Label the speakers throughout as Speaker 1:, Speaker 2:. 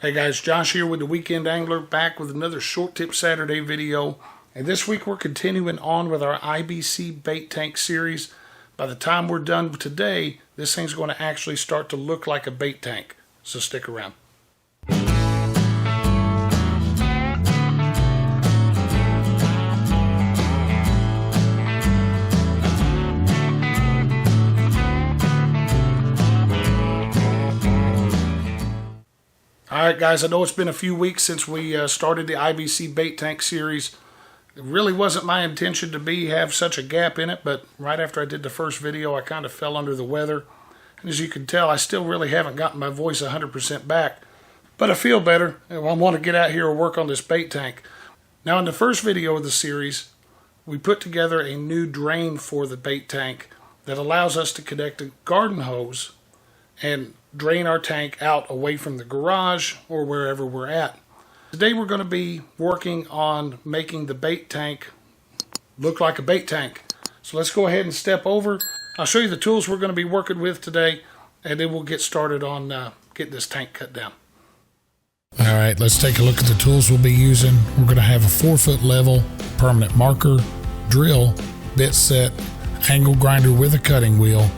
Speaker 1: Hey guys, Josh here with the Weekend Angler, back with another Short Tip Saturday video. And this week we're continuing on with our IBC bait tank series. By the time we're done today, this thing's going to actually start to look like a bait tank. So stick around. Alright guys, I know it's been a few weeks since we started the IBC bait tank series. It really wasn't my intention to have such a gap in it, but right after I did the first video I kind of fell under the weather. And as you can tell, I still really haven't gotten my voice 100% back. But I feel better, and I want to get out here and work on this bait tank. Now in the first video of the series, we put together a new drain for the bait tank that allows us to connect a garden hose and drain our tank out away from the garage or wherever we're at. Today we're going to be working on making the bait tank look like a bait tank. So let's go ahead and step over. I'll show you the tools we're going to be working with today, and then we'll get started on getting this tank cut down. Alright, let's take a look at the tools we'll be using. We're going to have a 4-foot level, permanent marker, drill, bit set, angle grinder with a cutting wheel,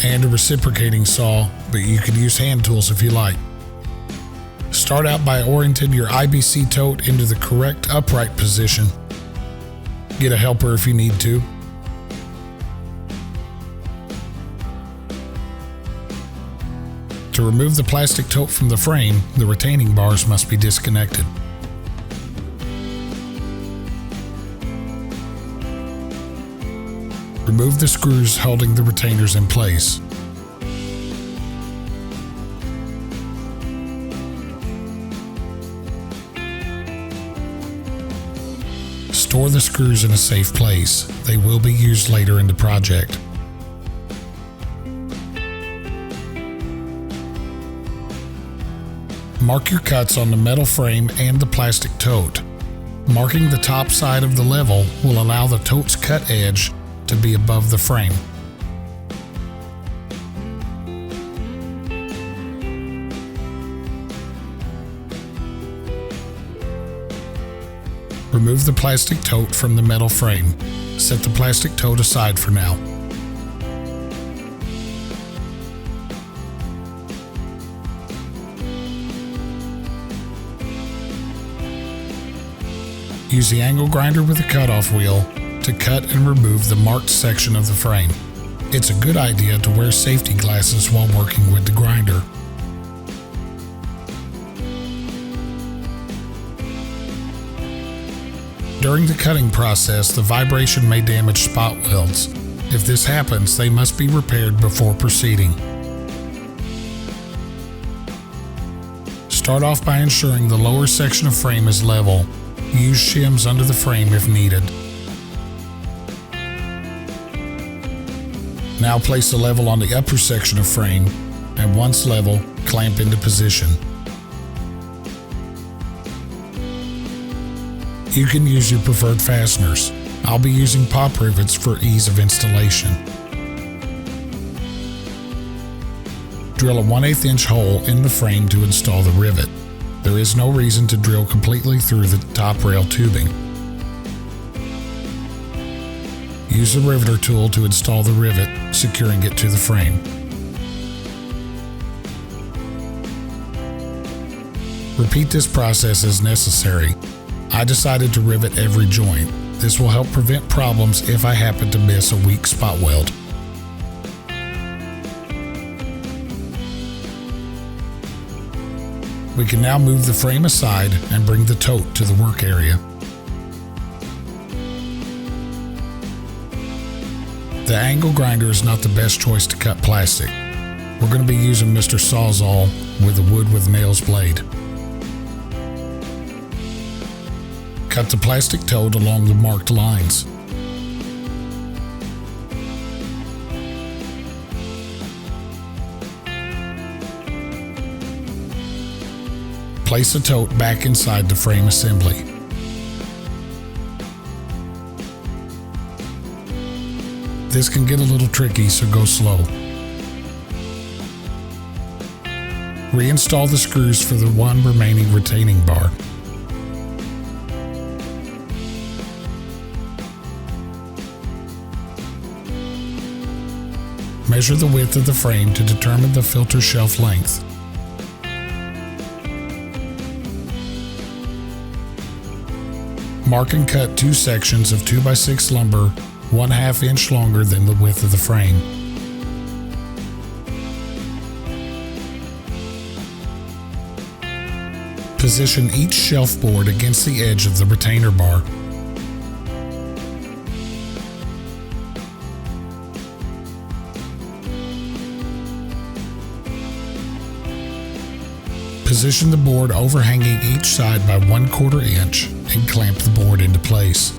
Speaker 1: and a reciprocating saw, but you could use hand tools if you like. Start out by orienting your IBC tote into the correct upright position. Get a helper if you need to. To remove the plastic tote from the frame, the retaining bars must be disconnected. Remove the screws holding the retainers in place. Store the screws in a safe place. They will be used later in the project. Mark your cuts on the metal frame and the plastic tote. Marking the top side of the level will allow the tote's cut edge to be above the frame. Remove the plastic tote from the metal frame. Set the plastic tote aside for now. Use the angle grinder with a cutoff wheel to cut and remove the marked section of the frame. It's a good idea to wear safety glasses while working with the grinder. During the cutting process, the vibration may damage spot welds. If this happens, they must be repaired before proceeding. Start off by ensuring the lower section of frame is level. Use shims under the frame if needed. Now place the level on the upper section of frame, and once level, clamp into position. You can use your preferred fasteners. I'll be using pop rivets for ease of installation. Drill a 1/8 inch hole in the frame to install the rivet. There is no reason to drill completely through the top rail tubing. Use the riveter tool to install the rivet, securing it to the frame. Repeat this process as necessary. I decided to rivet every joint. This will help prevent problems if I happen to miss a weak spot weld. We can now move the frame aside and bring the tote to the work area. The angle grinder is not the best choice to cut plastic. We're going to be using Mr. Sawzall with a wood with nails blade. Cut the plastic tote along the marked lines. Place the tote back inside the frame assembly. This can get a little tricky, so go slow. Reinstall the screws for the one remaining retaining bar. Measure the width of the frame to determine the filter shelf length. Mark and cut 2 sections of 2x6 lumber 1/2 inch longer than the width of the frame. Position each shelf board against the edge of the retainer bar. Position the board overhanging each side by 1/4 inch and clamp the board into place.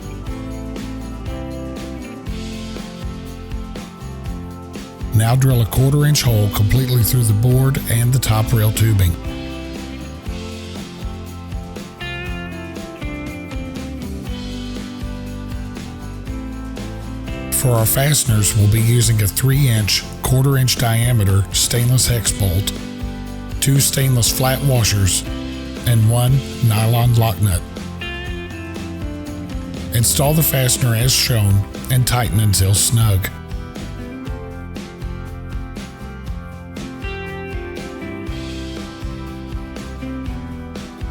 Speaker 1: Now drill a 1/4 inch hole completely through the board and the top rail tubing. For our fasteners, we'll be using a 3-inch, 1/4 inch diameter stainless hex bolt, 2 stainless flat washers, and 1 nylon lock nut. Install the fastener as shown and tighten until snug.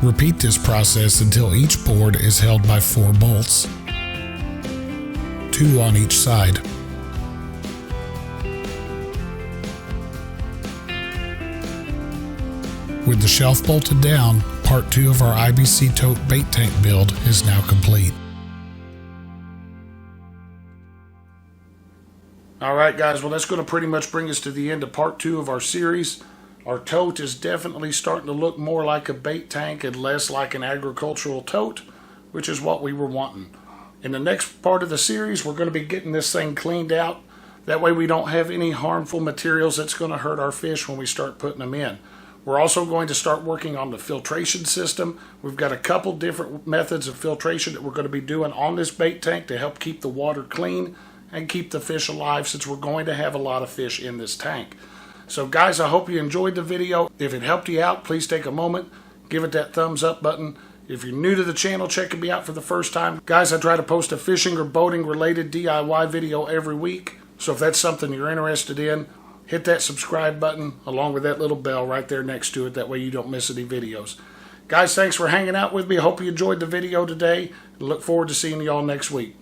Speaker 1: Repeat this process until each board is held by 4 bolts, 2 on each side. With the shelf bolted down, part 2 of our IBC Tote bait tank build is now complete. Alright guys, well that's going to pretty much bring us to the end of part 2 of our series. Our tote is definitely starting to look more like a bait tank and less like an agricultural tote, which is what we were wanting. In the next part of the series, we're going to be getting this thing cleaned out. That way we don't have any harmful materials that's going to hurt our fish when we start putting them in. We're also going to start working on the filtration system. We've got a couple different methods of filtration that we're going to be doing on this bait tank to help keep the water clean and keep the fish alive, since we're going to have a lot of fish in this tank. So guys, I hope you enjoyed the video. If it helped you out, please take a moment, give it that thumbs up button. If you're new to the channel, checking me out for the first time, guys, I try to post a fishing or boating related DIY video every week. So if that's something you're interested in, hit that subscribe button along with that little bell right there next to it. That way you don't miss any videos. Guys, thanks for hanging out with me. I hope you enjoyed the video today. Look forward to seeing you all next week.